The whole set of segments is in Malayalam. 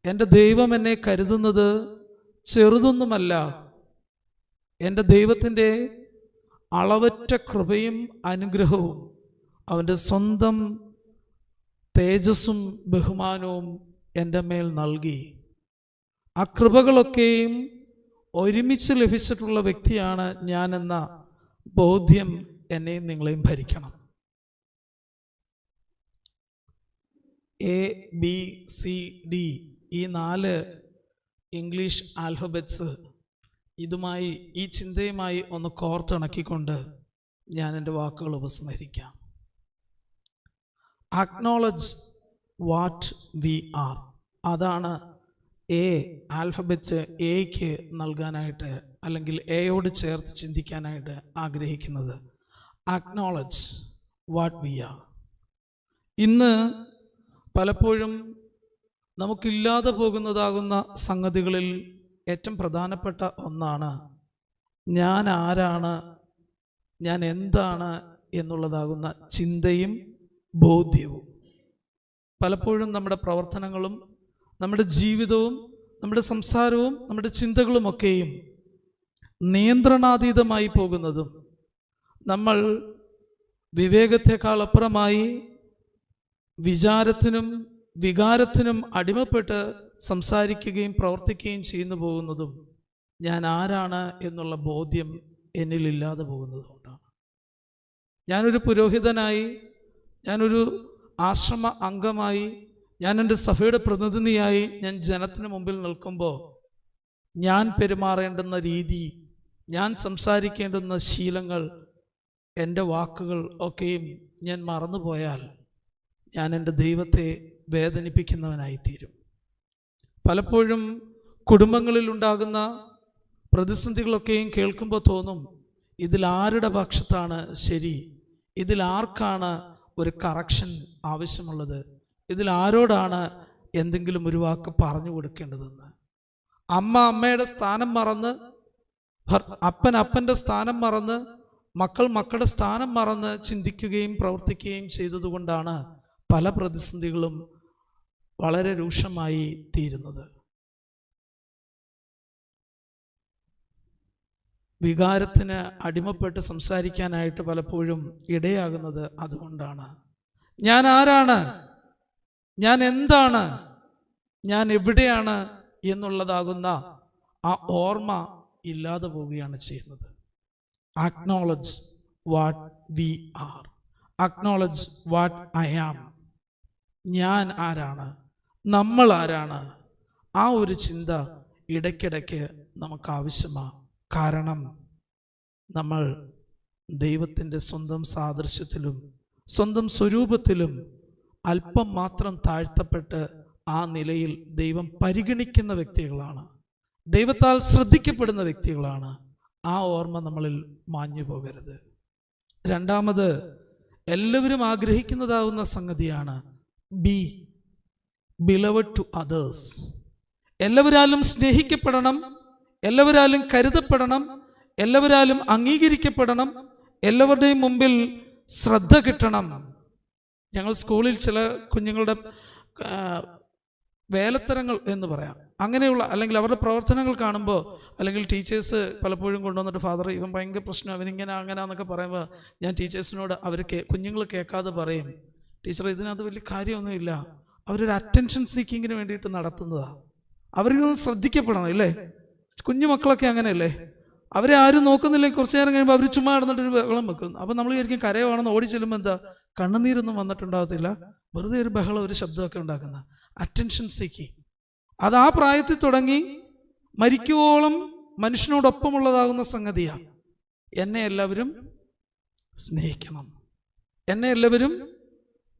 എൻ്റെ ദൈവം എന്നെ കരുതുന്നത് ചെറുതൊന്നുമല്ല. എൻ്റെ ദൈവത്തിൻ്റെ അളവറ്റ കൃപയും അനുഗ്രഹവും അവൻ്റെ സ്വന്തം തേജസ്സും ബഹുമാനവും എൻ്റെ മേൽ നൽകി. ആ കൃപകളൊക്കെയും ഒരുമിച്ച് ലഭിച്ചിട്ടുള്ള വ്യക്തിയാണ് ഞാനെന്ന ബോധ്യം എന്നെയും നിങ്ങളെയും ഭരിക്കണം. ABCD ഈ 4 ഇംഗ്ലീഷ് ആൽഫബറ്റ്സ് ഇതുമായി, ഈ ചിന്തയുമായി ഒന്ന് കോർത്തിണക്കിക്കൊണ്ട് ഞാൻ എൻ്റെ വാക്കുകൾ ഉപസംഹരിക്കാം. Acknowledge what we are. അതാണ് ആൽഫബറ്റ് എക്ക് നൽകാനായിട്ട്, അല്ലെങ്കിൽ എയോട് ചേർത്ത് ചിന്തിക്കാനായിട്ട് ആഗ്രഹിക്കുന്നത്. Acknowledge what we are. ഇന്ന് പലപ്പോഴും നമുക്കില്ലാതെ പോകുന്നതാകുന്ന സംഗതികളിൽ ഏറ്റവും പ്രധാനപ്പെട്ട ഒന്നാണ് ഞാൻ ആരാണ്, ഞാൻ എന്താണ് എന്നുള്ളതാകുന്ന ചിന്തയും ബോധ്യവും. പലപ്പോഴും നമ്മുടെ പ്രവർത്തനങ്ങളും നമ്മുടെ ജീവിതവും നമ്മുടെ സംസാരവും നമ്മുടെ ചിന്തകളുമൊക്കെയും നിയന്ത്രണാതീതമായി പോകുന്നതും, നമ്മൾ വിവേകത്തെക്കാൾ അപ്പുറമായി വിചാരത്തിനും വികാരത്തിനും അടിമപ്പെട്ട് സംസാരിക്കുകയും പ്രവർത്തിക്കുകയും ചെയ്യുന്നു പോകുന്നതും ഞാൻ ആരാണ് എന്നുള്ള ബോധ്യം എന്നിലില്ലാതെ പോകുന്നതുകൊണ്ടാണ്. ഞാനൊരു പുരോഹിതനായി, ഞാനൊരു ആശ്രമ അംഗമായി, ഞാൻ എൻ്റെ സഭയുടെ പ്രതിനിധിയായി ഞാൻ ജനത്തിന് മുമ്പിൽ നിൽക്കുമ്പോൾ ഞാൻ പെരുമാറേണ്ടുന്ന രീതി, ഞാൻ സംസാരിക്കേണ്ടുന്ന ശീലങ്ങൾ, എൻ്റെ വാക്കുകൾ ഒക്കെയും ഞാൻ മറന്നുപോയാൽ ഞാൻ എൻ്റെ ദൈവത്തെ വേദനിപ്പിക്കുന്നവനായിത്തീരും. പലപ്പോഴും കുടുംബങ്ങളിൽ ഉണ്ടാകുന്ന പ്രതിസന്ധികളൊക്കെയും കേൾക്കുമ്പോൾ തോന്നും, ഇതിൽ ആരുടെ പക്ഷത്താണ് ശരി, ഇതിൽ ആർക്കാണ് ഒരു കറക്ഷൻ ആവശ്യമുള്ളത്, ഇതിൽ ആരോടാണ് എന്തെങ്കിലും ഒരു വാക്ക് പറഞ്ഞു കൊടുക്കേണ്ടതെന്ന്. അമ്മ അമ്മയുടെ സ്ഥാനം മറന്ന്, അപ്പൻ അപ്പൻ്റെ സ്ഥാനം മറന്ന്, മക്കൾ മക്കളുടെ സ്ഥാനം മറന്ന് ചിന്തിക്കുകയും പ്രവർത്തിക്കുകയും ചെയ്തതുകൊണ്ടാണ് പല പ്രതിസന്ധികളും വളരെ രൂക്ഷമായി തീരുന്നത്. വികാരത്തിന് അടിമപ്പെട്ട് സംസാരിക്കാനായിട്ട് പലപ്പോഴും ഇടയാകുന്നത് അതുകൊണ്ടാണ്. ഞാൻ ആരാണ്, ഞാൻ എന്താണ്, ഞാൻ എവിടെയാണ് എന്നുള്ളതാകുന്ന ആ ഓർമ്മ ഇല്ലാതെ പോവുകയാണ് ചെയ്യുന്നത്. Acknowledge what we are, acknowledge what I am. ഞാൻ ആരാണ്, നമ്മൾ ആരാണ്, ആ ഒരു ചിന്ത ഇടയ്ക്കിടയ്ക്ക് നമുക്ക് ആവശ്യമാണ്. കാരണം നമ്മൾ ദൈവത്തിൻ്റെ സ്വന്തം സാദൃശ്യത്തിലും സ്വന്തം സ്വരൂപത്തിലും അല്പം മാത്രം താഴ്ത്തപ്പെട്ട് ആ നിലയിൽ ദൈവം പരിഗണിക്കുന്ന വ്യക്തികളാണ്, ദൈവത്താൽ ശ്രദ്ധിക്കപ്പെടുന്ന വ്യക്തികളാണ്. ആ ഓർമ്മ നമ്മളിൽ മാഞ്ഞു പോകരുത്. രണ്ടാമത്, എല്ലാവരും ആഗ്രഹിക്കുന്നതാവുന്ന സംഗതിയാണ് ബി ബിലവഡ് ടു അതേഴ്സ്. എല്ലാവരാലും സ്നേഹിക്കപ്പെടണം, എല്ലാവരാലും കരുതപ്പെടണം, എല്ലാവരാലും അംഗീകരിക്കപ്പെടണം, എല്ലാവരുടെയും മുമ്പിൽ ശ്രദ്ധ കിട്ടണം. ഞങ്ങൾ സ്കൂളിൽ ചില കുഞ്ഞുങ്ങളുടെ വേലത്തരങ്ങൾ എന്ന് പറയാം, അങ്ങനെയുള്ള, അല്ലെങ്കിൽ അവരുടെ പ്രവർത്തനങ്ങൾ കാണുമ്പോൾ, അല്ലെങ്കിൽ ടീച്ചേഴ്സ് പലപ്പോഴും കൊണ്ടുവന്നിട്ട് ഫാദർ ഇവൻ ഭയങ്കര പ്രശ്നം, അവനിങ്ങനെ അങ്ങനെ എന്നൊക്കെ പറയുമ്പോൾ ഞാൻ ടീച്ചേഴ്സിനോട് കുഞ്ഞുങ്ങൾ കേൾക്കാതെ പറയും, ടീച്ചർ ഇതിനകത്ത് വലിയ കാര്യമൊന്നുമില്ല, അവരൊരു അറ്റൻഷൻ സീക്കിങ്ങിന് വേണ്ടിയിട്ട് നടത്തുന്നതാണ്, അവരിതൊന്ന് ശ്രദ്ധിക്കപ്പെടണം. ഇല്ലേ, കുഞ്ഞു മക്കളൊക്കെ അങ്ങനെയല്ലേ, അവരെ ആരും നോക്കുന്നില്ലെങ്കിൽ കുറച്ച് നേരം കഴിയുമ്പോൾ അവർ ചുമ്മാ നടന്നിട്ടൊരു ബഹളം വെക്കുന്നു. അപ്പം നമ്മൾ വിചാരിക്കും കരയാണെന്ന്, ഓടി ചെല്ലുമ്പോൾ എന്താ കണ്ണുനീരൊന്നും വന്നിട്ടുണ്ടാകത്തില്ല, വെറുതെ ഒരു ബഹളം, ഒരു ശബ്ദമൊക്കെ ഉണ്ടാക്കുന്ന അറ്റൻഷൻ സീക്കിങ്. അത് ആ പ്രായത്തിൽ തുടങ്ങി മരിക്കുവോളം മനുഷ്യനോടൊപ്പമുള്ളതാകുന്ന സംഗതിയാണ്. എന്നെ എല്ലാവരും സ്നേഹിക്കണം, എന്നെ എല്ലാവരും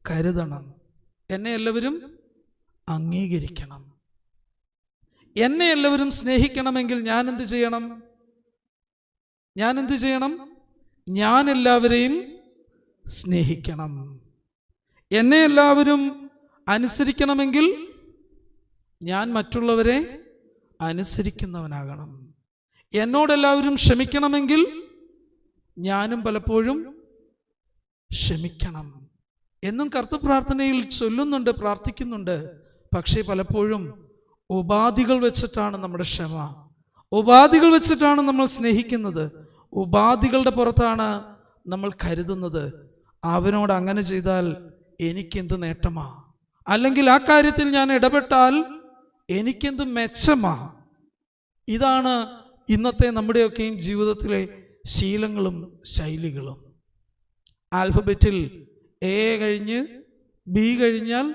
കരുതണം, എന്നെ എല്ലാവരും അംഗീകരിക്കണം. എന്നെ എല്ലാവരും സ്നേഹിക്കണമെങ്കിൽ ഞാൻ എന്ത് ചെയ്യണം? ഞാൻ എല്ലാവരെയും സ്നേഹിക്കണം. എന്നെ എല്ലാവരും അനുസരിക്കണമെങ്കിൽ ഞാൻ മറ്റുള്ളവരെ അനുസരിക്കുന്നവനാകണം. എന്നോടെല്ലാവരും ക്ഷമിക്കണമെങ്കിൽ ഞാനും പലപ്പോഴും ക്ഷമിക്കണം എന്നും കർത്തൃപ്രാർത്ഥനയിൽ ചൊല്ലുന്നുണ്ട്, പ്രാർത്ഥിക്കുന്നുണ്ട്. പക്ഷേ പലപ്പോഴും ഉപാധികൾ വെച്ചിട്ടാണ് നമ്മുടെ ക്ഷമ, ഉപാധികൾ വെച്ചിട്ടാണ് നമ്മൾ സ്നേഹിക്കുന്നത്, ഉപാധികളുടെ പുറത്താണ് നമ്മൾ കരുതുന്നത്. അവനോട് അങ്ങനെ ചെയ്താൽ എനിക്കെന്ത് നേട്ടമാ, അല്ലെങ്കിൽ ആ കാര്യത്തിൽ ഞാൻ ഇടപെട്ടാൽ എനിക്കെന്ത് മെച്ചമാ. ഇതാണ് ഇന്നത്തെ നമ്മുടെയൊക്കെയും ജീവിതത്തിലെ ശീലങ്ങളും ശൈലികളും. ആൽഫബറ്റിൽ എ കഴിഞ്ഞ് ബി കഴിഞ്ഞാൽ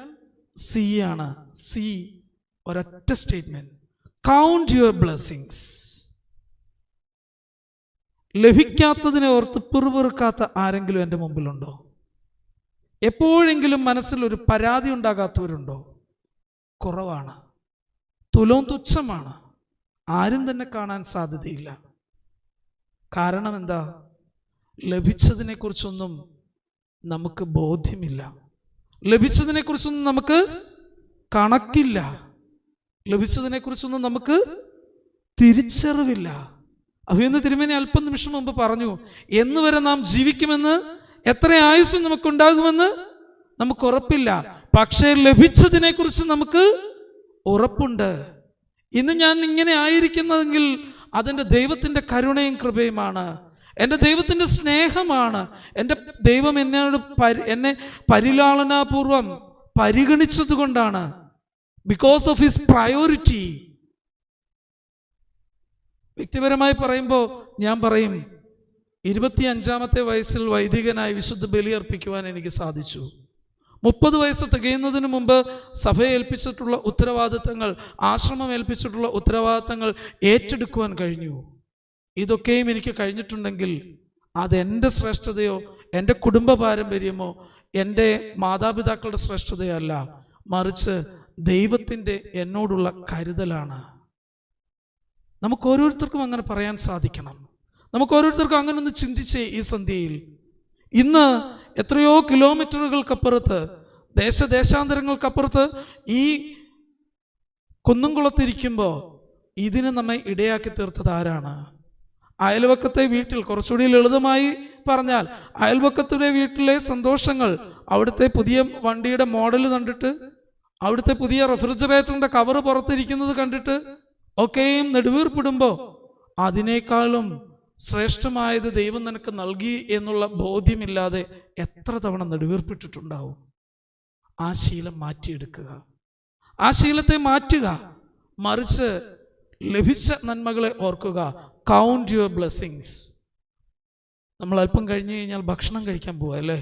സി ആണ്. സി ഒരൊറ്റ സ്റ്റേറ്റ്മെന്റ്, കൗണ്ട് യുവർ ബ്ലെസ്സിങ്സ്. ലഭിക്കാത്തതിനെ ഓർത്ത് പിറുപിറുക്കാത്ത ആരെങ്കിലും എൻ്റെ മുമ്പിലുണ്ടോ? എപ്പോഴെങ്കിലും മനസ്സിൽ ഒരു പരാതി ഉണ്ടാകാത്തവരുണ്ടോ? കുറവാണ്. തുലോം തുച്ഛമാണ്. ആരും തന്നെ കാണാൻ സാധ്യതയില്ല. കാരണം എന്താ? ലഭിച്ചതിനെ കുറിച്ചൊന്നും നമുക്ക് ബോധ്യമില്ല, ലഭിച്ചതിനെ കുറിച്ചൊന്നും നമുക്ക് കണക്കില്ല, ലഭിച്ചതിനെ കുറിച്ചൊന്നും നമുക്ക് തിരിച്ചറിവില്ല. അഭിനന്ദ തിരുമേനി അല്പം നിമിഷം മുമ്പ് പറഞ്ഞു, എന്ന് വരെ നാം ജീവിക്കുമെന്ന്, എത്ര ആയുസ് നമുക്കുണ്ടാകുമെന്ന് നമുക്ക് ഉറപ്പില്ല. പക്ഷേ ലഭിച്ചതിനെ കുറിച്ച് നമുക്ക് ഉറപ്പുണ്ട്. ഇന്ന് ഞാൻ ഇങ്ങനെ ആയിരിക്കുന്നതെങ്കിൽ അതെൻ്റെ ദൈവത്തിൻ്റെ കരുണയും കൃപയുമാണ്, എൻ്റെ ദൈവത്തിൻ്റെ സ്നേഹമാണ്. എൻ്റെ ദൈവം എന്നെ പരിലാളനാപൂർവം പരിഗണിച്ചത് കൊണ്ടാണ്. Because of his priority. വ്യക്തിപരമായി പറയുമ്പോൾ ഞാൻ പറയും, 25-ാമത്തെ വയസ്സിൽ വൈദികനായി വിശുദ്ധ ബലി അർപ്പിക്കുവാൻ എനിക്ക് സാധിച്ചു. 30 വയസ്സ് തികയുന്നതിന് മുമ്പ് സഭയെ ഏൽപ്പിച്ചിട്ടുള്ള ഉത്തരവാദിത്തങ്ങൾ, ആശ്രമം ഏൽപ്പിച്ചിട്ടുള്ള ഉത്തരവാദിത്തങ്ങൾ ഏറ്റെടുക്കുവാൻ കഴിഞ്ഞു. ഇതൊക്കെയും എനിക്ക് കഴിഞ്ഞിട്ടുണ്ടെങ്കിൽ അതെൻ്റെ ശ്രേഷ്ഠതയോ എൻ്റെ കുടുംബ പാരമ്പര്യമോ എൻ്റെ മാതാപിതാക്കളുടെ ശ്രേഷ്ഠതയോ അല്ല, മറിച്ച് ദൈവത്തിൻ്റെ എന്നോടുള്ള കരുതലാണ്. നമുക്ക് ഓരോരുത്തർക്കും അങ്ങനെ പറയാൻ സാധിക്കണം. നമുക്ക് ഓരോരുത്തർക്കും അങ്ങനെ ഒന്ന് ചിന്തിച്ചേ. ഈ സന്ധ്യയിൽ ഇന്ന് എത്രയോ കിലോമീറ്ററുകൾക്കപ്പുറത്ത്, ദേശാന്തരങ്ങൾക്കപ്പുറത്ത് ഈ കുന്നുംകുളത്തിരിക്കുമ്പോൾ ഇതിന് നമ്മെ ഇടയാക്കി തീർത്തത് ആരാണ്? അയൽവക്കത്തെ വീട്ടിൽ, കുറച്ചുകൂടി ലളിതമായി പറഞ്ഞാൽ അയൽവക്കത്തിലെ വീട്ടിലെ സന്തോഷങ്ങൾ, അവിടുത്തെ പുതിയ വണ്ടിയുടെ മോഡൽ കണ്ടിട്ട്, അവിടുത്തെ പുതിയ റെഫ്രിജറേറ്ററിന്റെ കവറ് പുറത്തിരിക്കുന്നത് കണ്ടിട്ട് ഒക്കെയും നെടുവീർപ്പിടുമ്പോൾ അതിനേക്കാളും ശ്രേഷ്ഠമായത് ദൈവം നിനക്ക് നൽകി എന്നുള്ള ബോധ്യമില്ലാതെ എത്ര തവണ നെടുവീർപ്പിട്ടിട്ടുണ്ടാവും. ആ ശീലം മാറ്റിയെടുക്കുക, ആ ശീലത്തെ മാറ്റുക. മറിച്ച് ലഭിച്ച നന്മകളെ ഓർക്കുക. Count your blessings. നമ്മൾ അല്പം കഴിഞ്ഞു കഴിഞ്ഞാൽ ഭക്ഷണം കഴിക്കാൻ പോവാ അല്ലേ?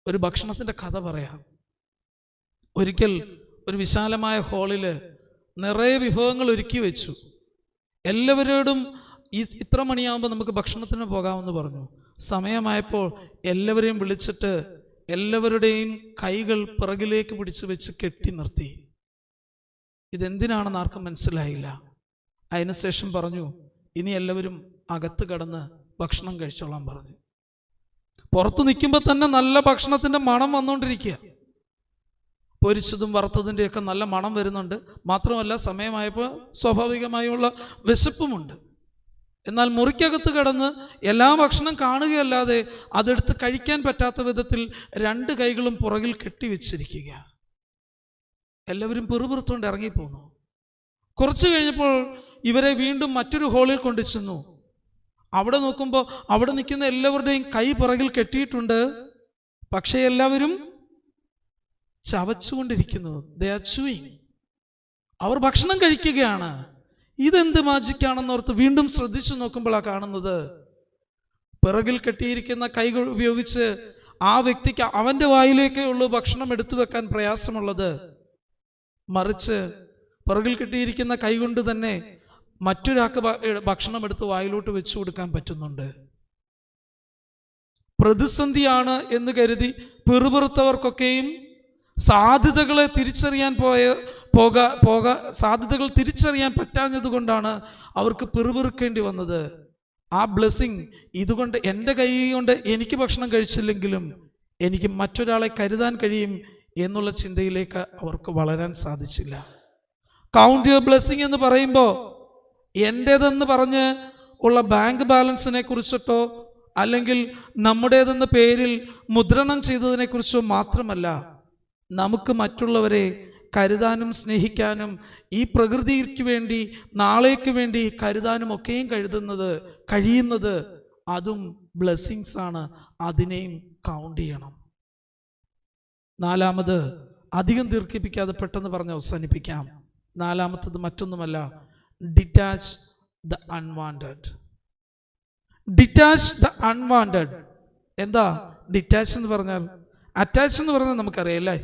ഒരു ഭക്ഷണത്തിൻ്റെ കഥ പറയാം. ഒരിക്കൽ ഒരു വിശാലമായ ഹാളില് നിറയെ വിഭവങ്ങൾ ഒരുക്കി വെച്ചു. എല്ലാവരോടും ഇത്ര മണിയാകുമ്പോൾ നമുക്ക് ഭക്ഷണത്തിന് പോകാമെന്ന് പറഞ്ഞു. സമയമായപ്പോൾ എല്ലാവരെയും വിളിച്ചിട്ട് എല്ലാവരുടെയും കൈകൾ പിറകിലേക്ക് പിടിച്ചു വെച്ച് കെട്ടി നിർത്തി. ഇതെന്തിനാണെന്ന് ആർക്കും മനസ്സിലായില്ല. അതിനുശേഷം പറഞ്ഞു, ഇനി എല്ലാവരും അകത്ത് കടന്ന് ഭക്ഷണം കഴിച്ചോളാൻ പറഞ്ഞു. പുറത്ത് നിൽക്കുമ്പോൾ തന്നെ നല്ല ഭക്ഷണത്തിൻ്റെ മണം വന്നുകൊണ്ടിരിക്കുക. പൊരിച്ചതും വറുത്തതിൻ്റെയൊക്കെ നല്ല മണം വരുന്നുണ്ട്. മാത്രമല്ല സമയമായപ്പോൾ സ്വാഭാവികമായുള്ള വിശപ്പുമുണ്ട്. എന്നാൽ മുറിക്കകത്ത് കിടന്ന് എല്ലാ ഭക്ഷണം കാണുകയല്ലാതെ അതെടുത്ത് കഴിക്കാൻ പറ്റാത്ത വിധത്തിൽ 2 കൈകളും പുറകിൽ കെട്ടിവെച്ചിരിക്കുക. എല്ലാവരും പിറുപിറുത്തുകൊണ്ട് ഇറങ്ങിപ്പോന്നു. കുറച്ച് കഴിഞ്ഞപ്പോൾ ഇവരെ വീണ്ടും മറ്റൊരു ഹാളിൽ കൊണ്ടു ചെന്നു. അവിടെ നോക്കുമ്പോൾ അവിടെ നിൽക്കുന്ന എല്ലാവരുടെയും കൈ പുറകിൽ കെട്ടിയിട്ടുണ്ട്. പക്ഷേ എല്ലാവരും ചവച്ചുകൊണ്ടിരിക്കുന്നു. They are chewing. അവർ ഭക്ഷണം കഴിക്കുകയാണ്. ഇതെന്ത് മാജിക്കാണെന്നോർത്ത് വീണ്ടും ശ്രദ്ധിച്ചു നോക്കുമ്പോഴാണ് കാണുന്നത്, പിറകിൽ കെട്ടിയിരിക്കുന്ന കൈകൾ ഉപയോഗിച്ച് ആ വ്യക്തിക്ക് അവൻ്റെ വായിലേക്കേ ഉള്ളൂ ഭക്ഷണം എടുത്തു വെക്കാൻ പ്രയാസമുള്ളത്. മറിച്ച് പിറകിൽ കെട്ടിയിരിക്കുന്ന കൈകൊണ്ട് തന്നെ മറ്റൊരാൾക്ക് ഭക്ഷണം എടുത്ത് വായിലോട്ട് വെച്ചു കൊടുക്കാൻ പറ്റുന്നുണ്ട്. പ്രതിസന്ധിയാണ് എന്ന് കരുതി പിറുപിറുത്തവർക്കൊക്കെയും സാധ്യതകളെ തിരിച്ചറിയാൻ സാധ്യതകൾ തിരിച്ചറിയാൻ പറ്റാഞ്ഞതുകൊണ്ടാണ് അവർക്ക് പിറുപിറുക്കേണ്ടി വന്നത്. ആ ബ്ലെസ്സിങ് ഇതുകൊണ്ട് എൻ്റെ കൈ കൊണ്ട് എനിക്ക് ഭക്ഷണം കഴിച്ചില്ലെങ്കിലും എനിക്ക് മറ്റൊരാളെ കരുതാൻ കഴിയും എന്നുള്ള ചിന്തയിലേക്ക് അവർക്ക് വളരാൻ സാധിച്ചില്ല. കൗണ്ട് യുവർ ബ്ലെസ്സിങ് എന്ന് പറയുമ്പോൾ എൻ്റേതെന്ന് പറഞ്ഞ് ഉള്ള ബാങ്ക് ബാലൻസിനെ കുറിച്ചിട്ടോ അല്ലെങ്കിൽ നമ്മുടേതെന്ന പേരിൽ മുദ്രണം ചെയ്തതിനെ കുറിച്ചോ മാത്രമല്ല, നമുക്ക് മറ്റുള്ളവരെ കരുതാനും സ്നേഹിക്കാനും ഈ പ്രകൃതിക്ക് വേണ്ടി നാളേക്ക് വേണ്ടി കരുതാനും ഒക്കെയും കഴിയുന്നത് അതും ബ്ലെസ്സിങ്സ് ആണ്. അതിനെയും കൗണ്ട് ചെയ്യണം. നാലാമത്, അധികം ദീർഘിപ്പിക്കാതെ പെട്ടെന്ന് പറഞ്ഞ് അവസാനിപ്പിക്കാം. നാലാമത്തത് മറ്റൊന്നുമല്ല, detach the unwanted. Detach the unwanted. എന്താ ഡിറ്റാച്ച് എന്ന് പറഞ്ഞാൽ? അറ്റാച്ച് എന്ന് പറഞ്ഞാൽ നമുക്കറിയാം അല്ലേ,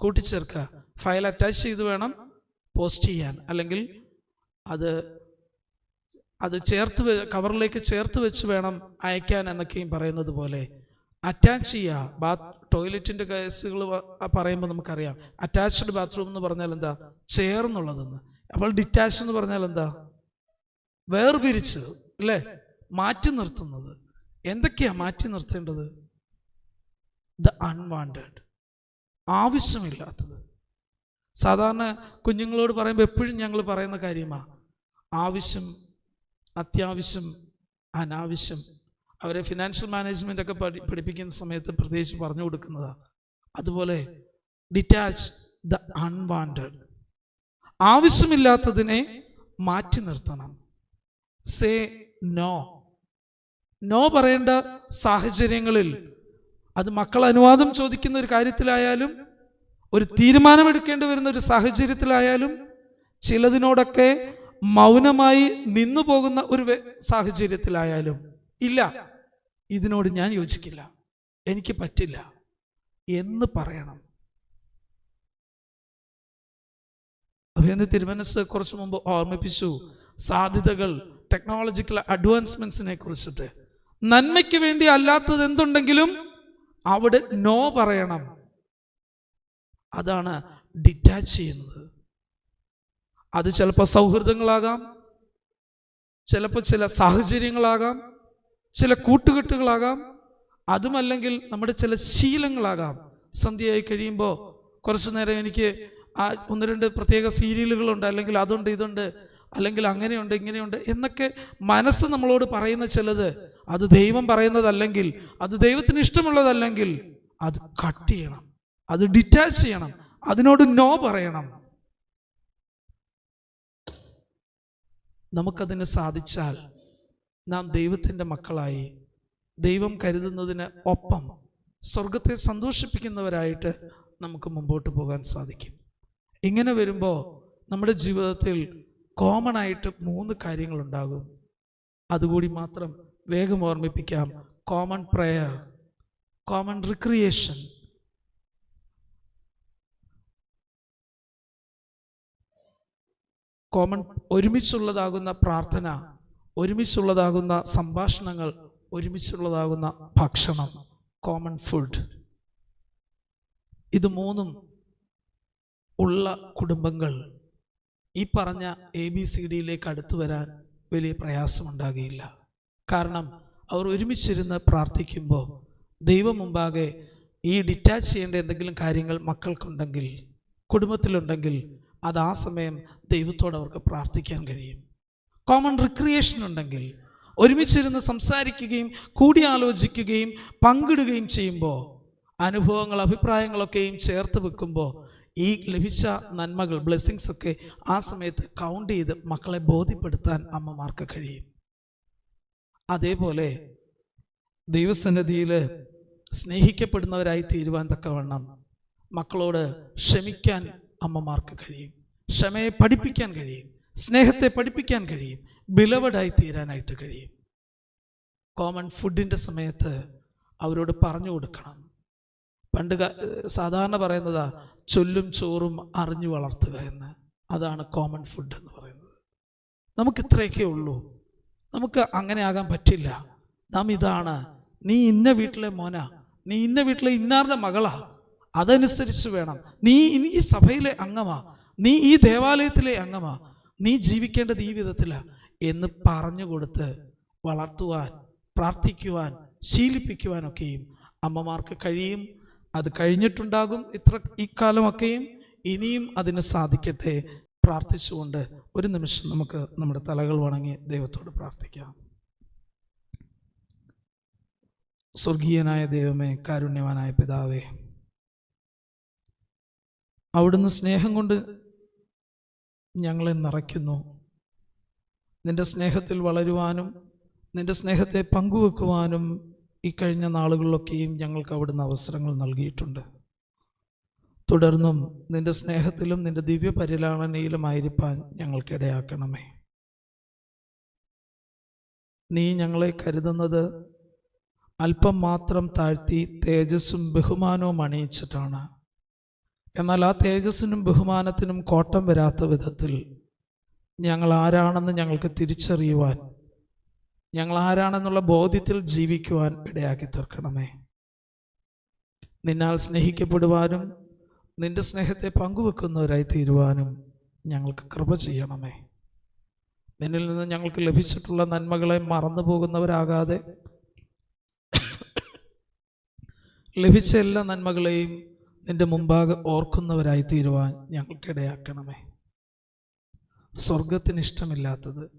കൂട്ടിച്ചേർക്കുക. ഫയൽ അറ്റാച്ച് ചെയ്ത് വേണം പോസ്റ്റ് ചെയ്യാൻ, അല്ലെങ്കിൽ അത് കവറിലേക്ക് ചേർത്ത് വെച്ച് വേണം അയക്കാൻ എന്നൊക്കെയും പറയുന്നത് പോലെ അറ്റാച്ച് ചെയ്യുക. ടോയ്ലറ്റിൻ്റെ കേസുകൾ പറയുമ്പോൾ നമുക്കറിയാം, അറ്റാച്ച്ഡ് ബാത്റൂം എന്ന് പറഞ്ഞാൽ എന്താ? ചേർന്നുള്ളതെന്ന്. അപ്പോൾ ഡിറ്റാച്ച് എന്ന് പറഞ്ഞാൽ എന്താ? വേർപിരിച്ച് അല്ലേ, മാറ്റി നിർത്തുന്നത്. എന്തൊക്കെയാ മാറ്റി നിർത്തേണ്ടത്? The unwanted, ആവശ്യമില്ലാത്തത്. സാധാരണ കുഞ്ഞുങ്ങളോട് പറയുമ്പോൾ എപ്പോഴും ഞങ്ങൾ പറയുന്ന കാര്യമാണ് ആവശ്യം, അത്യാവശ്യം, അനാവശ്യം. അവരെ ഫിനാൻഷ്യൽ മാനേജ്മെൻ്റ് ഒക്കെ പഠിപ്പിക്കുന്ന സമയത്ത് പ്രത്യേകിച്ച് പറഞ്ഞു കൊടുക്കുന്നതാണ്. അതുപോലെ ഡിറ്റാച്ച് ദ അൺവാണ്ടഡ്, ആവശ്യമില്ലാത്തതിനെ മാറ്റി നിർത്തണം. Say no. നോ പറയേണ്ട സാഹചര്യങ്ങളിൽ, അത് മക്കൾ അനുവാദം ചോദിക്കുന്ന ഒരു കാര്യത്തിലായാലും, ഒരു തീരുമാനമെടുക്കേണ്ടി വരുന്ന ഒരു സാഹചര്യത്തിലായാലും, ചിലതിനോടൊക്കെ മൗനമായി നിന്നു പോകുന്ന ഒരു സാഹചര്യത്തിലായാലും, ഇല്ല, ഇതിനോട് ഞാൻ യോജിക്കില്ല, എനിക്ക് പറ്റില്ല എന്ന് പറയണം. അഭിനന്ദ തിരുമനസ് കുറച്ചു മുമ്പ് ഓർമ്മിപ്പിച്ചു സാധ്യതകൾ, ടെക്നോളജിക്കൽ അഡ്വാൻസ്മെന്റ്സിനെ കുറിച്ചിട്ട്. നന്മയ്ക്ക് വേണ്ടി അല്ലാത്തത് എന്തുണ്ടെങ്കിലും അവിടെ നോ പറയണം. അതാണ് ഡിറ്റാച്ച് ചെയ്യുന്നത്. അത് ചിലപ്പോൾ സൗഹൃദങ്ങളാകാം, ചിലപ്പോൾ ചില സാഹചര്യങ്ങളാകാം, ചില കൂട്ടുകെട്ടുകളാകാം, അതുമല്ലെങ്കിൽ നമ്മുടെ ചില ശീലങ്ങളാകാം. സന്ധ്യയായി കഴിയുമ്പോൾ കുറച്ചു നേരം എനിക്ക് ഒന്ന് രണ്ട് പ്രത്യേക സീരിയലുകളുണ്ട്, അല്ലെങ്കിൽ അതുണ്ട് ഇതുണ്ട്, അല്ലെങ്കിൽ അങ്ങനെയുണ്ട് ഇങ്ങനെയുണ്ട് എന്നൊക്കെ മനസ്സ് നമ്മളോട് പറയുന്ന ചിലത്, അത് ദൈവം പറയുന്നതല്ലെങ്കിൽ, അത് ദൈവത്തിന് ഇഷ്ടമുള്ളതല്ലെങ്കിൽ, അത് കട്ട് ചെയ്യണം, അത് ഡിറ്റാച്ച് ചെയ്യണം, അതിനോട് നോ പറയണം. നമുക്കതിന് സാധിച്ചാൽ നാം ദൈവത്തിൻ്റെ മക്കളായി, ദൈവം കരുതുന്നതിന് ഒപ്പം സ്വർഗത്തെ സന്തോഷിപ്പിക്കുന്നവരായിട്ട് നമുക്ക് മുമ്പോട്ട് പോകാൻ സാധിക്കും. ഇങ്ങനെ വരുമ്പോൾ നമ്മുടെ ജീവിതത്തിൽ കോമൺ ആയിട്ട് 3 കാര്യങ്ങളുണ്ടാകും. അതുകൂടി മാത്രം വേഗം ഓർമ്മിപ്പിക്കാം. Common prayer, common recreation, common ഒരുമിച്ചുള്ളതാകുന്ന പ്രാർത്ഥന, ഒരുമിച്ചുള്ളതാകുന്ന സംഭാഷണങ്ങൾ, ഒരുമിച്ചുള്ളതാകുന്ന ഭക്ഷണം, കോമൺ ഫുഡ്. ഇത് 3 ഉള്ള കുടുംബങ്ങൾ ഈ പറഞ്ഞ ABCDയിലേക്ക് അടുത്തു വരാൻ വലിയ പ്രയാസമുണ്ടാകുകയില്ല. കാരണം അവർ ഒരുമിച്ചിരുന്ന് പ്രാർത്ഥിക്കുമ്പോൾ ദൈവം മുമ്പാകെ ഈ ഡിറ്റാച്ച് ചെയ്യേണ്ട എന്തെങ്കിലും കാര്യങ്ങൾ മക്കൾക്കുണ്ടെങ്കിൽ, കുടുംബത്തിലുണ്ടെങ്കിൽ, അത് ആ സമയം ദൈവത്തോട് അവർക്ക് പ്രാർത്ഥിക്കാൻ കഴിയും. കോമൺ റിക്രിയേഷൻ ഉണ്ടെങ്കിൽ, ഒരുമിച്ചിരുന്ന് സംസാരിക്കുകയും കൂടിയാലോചിക്കുകയും പങ്കിടുകയും ചെയ്യുമ്പോൾ, അനുഭവങ്ങൾ അഭിപ്രായങ്ങളൊക്കെയും ചേർത്ത് വെക്കുമ്പോൾ ഈ ലഭിച്ച നന്മകൾ, ബ്ലെസ്സിങ്സ് ഒക്കെ ആ സമയത്ത് കൗണ്ട് ചെയ്ത് മക്കളെ ബോധ്യപ്പെടുത്താൻ അമ്മമാർക്ക് കഴിയും. അതേപോലെ ദൈവസന്നിധിയിൽ സ്നേഹിക്കപ്പെടുന്നവരായി തീരുവാൻ തക്കവണ്ണം മക്കളോട് ക്ഷമിക്കാൻ അമ്മമാർക്ക് കഴിയും, ക്ഷമയെ പഠിപ്പിക്കാൻ കഴിയും, സ്നേഹത്തെ പഠിപ്പിക്കാൻ കഴിയും, ബിലവഡായി തീരാനായിട്ട് കഴിയും. കോമൺ ഫുഡിൻ്റെ സമയത്ത് അവരോട് പറഞ്ഞു കൊടുക്കണം. പണ്ട് സാധാരണ പറയുന്നതാ ചൊല്ലും ചോറും അറിഞ്ഞു വളർത്തുക എന്ന്. അതാണ് കോമൺ ഫുഡ് എന്ന് പറയുന്നത്. നമുക്ക് ഇത്രയൊക്കെ ഉള്ളൂ, നമുക്ക് അങ്ങനെ ആകാൻ പറ്റില്ല. നാം ഇതാണ്, നീ ഇന്ന വീട്ടിലെ മോനാ, നീ ഇന്ന വീട്ടിലെ ഇന്നാരുടെ മകളാ, അതനുസരിച്ച് വേണം, നീ ഈ സഭയിലെ അംഗമാ, നീ ഈ ദേവാലയത്തിലെ അംഗമാ, നീ ജീവിക്കേണ്ടത് ഈ വിധത്തിലാ എന്ന് പറഞ്ഞു കൊടുത്ത് വളർത്തുവാൻ, പ്രാർത്ഥിക്കുവാൻ, ശീലിപ്പിക്കുവാനൊക്കെയും അമ്മമാർക്ക് കഴിയും. അത് കഴിഞ്ഞിട്ടുണ്ടാകും ഇക്കാലമൊക്കെയും, ഇനിയും അതിന് സാധിക്കട്ടെ. പ്രാർത്ഥിച്ചുകൊണ്ട് ഒരു നിമിഷം നമുക്ക് നമ്മുടെ തലകൾ വണങ്ങി ദൈവത്തോട് പ്രാർത്ഥിക്കാം. സ്വർഗീയനായ ദൈവമേ, കാരുണ്യവാനായ പിതാവേ, അവിടുന്ന് സ്നേഹം കൊണ്ട് ഞങ്ങളെ നിറയ്ക്കുന്നു. നിന്റെ സ്നേഹത്തിൽ വളരുവാനും നിന്റെ സ്നേഹത്തെ പങ്കുവെക്കുവാനും ഈ കഴിഞ്ഞ നാളുകളിലൊക്കെയും ഞങ്ങൾക്ക് അവിടുന്ന് അവസരങ്ങൾ നൽകിയിട്ടുണ്ട്. തുടർന്നും നിന്റെ സ്നേഹത്തിലും നിന്റെ ദിവ്യ പരിലാളനയിലുമായിരിക്കാൻ ഞങ്ങൾക്കിടയാക്കണമേ. നീ ഞങ്ങളെ കരുതുന്നത് അല്പം മാത്രം താഴ്ത്തി തേജസ്സും ബഹുമാനവും അണിയിച്ചിട്ടാണ്. എന്നാൽ ആ തേജസ്സിനും ബഹുമാനത്തിനും കോട്ടം വരാത്ത വിധത്തിൽ ഞങ്ങൾ ആരാണെന്ന് ഞങ്ങൾക്ക് തിരിച്ചറിയുവാൻ, ഞങ്ങൾ ആരാണെന്നുള്ള ബോധ്യത്തിൽ ജീവിക്കുവാൻ ഇടയാക്കി തീർക്കണമേ. നിന്നാൽ സ്നേഹിക്കപ്പെടുവാനും നിന്റെ സ്നേഹത്തെ പങ്കുവെക്കുന്നവരായി തീരുവാനും ഞങ്ങൾക്ക് കൃപ ചെയ്യണമേ. നിന്നിൽ നിന്ന് ഞങ്ങൾക്ക് ലഭിച്ചിട്ടുള്ള നന്മകളെ മറന്നു പോകുന്നവരാകാതെ ലഭിച്ച എല്ലാ നന്മകളെയും നിന്റെ മുമ്പാകെ ഓർക്കുന്നവരായി തീരുവാൻ ഞങ്ങൾക്കിടയാക്കണമേ. സ്വർഗത്തിന് ഇഷ്ടമില്ലാത്തത്,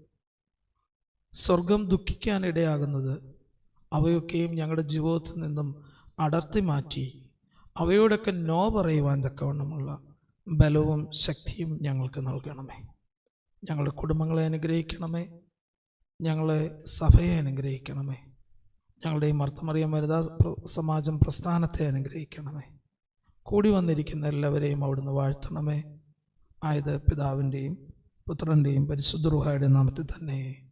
സ്വർഗം ദുഃഖിക്കാനിടയാകുന്നത് അവയൊക്കെയും ഞങ്ങളുടെ ജീവിതത്തിൽ നിന്നും അടർത്തി മാറ്റി അവയോടൊക്കെ നോ പറയുവാൻ തക്കവണ്ണമുള്ള ബലവും ശക്തിയും ഞങ്ങൾക്ക് നൽകണമേ. ഞങ്ങളുടെ കുടുംബങ്ങളെ അനുഗ്രഹിക്കണമേ. ഞങ്ങളെ സഭയെ അനുഗ്രഹിക്കണമേ. ഞങ്ങളുടെ ഈ മർത്തമറിയം വനിതാ സമാജം പ്രസ്ഥാനത്തെ അനുഗ്രഹിക്കണമേ. കൂടി വന്നിരിക്കുന്ന എല്ലാവരെയും അവിടുന്ന് വാഴ്ത്തണമേ. ആയത് പിതാവിൻ്റെയും പുത്രൻ്റെയും പരിശുദ്ധ റൂഹായുടെ നാമത്തിൽ തന്നെ.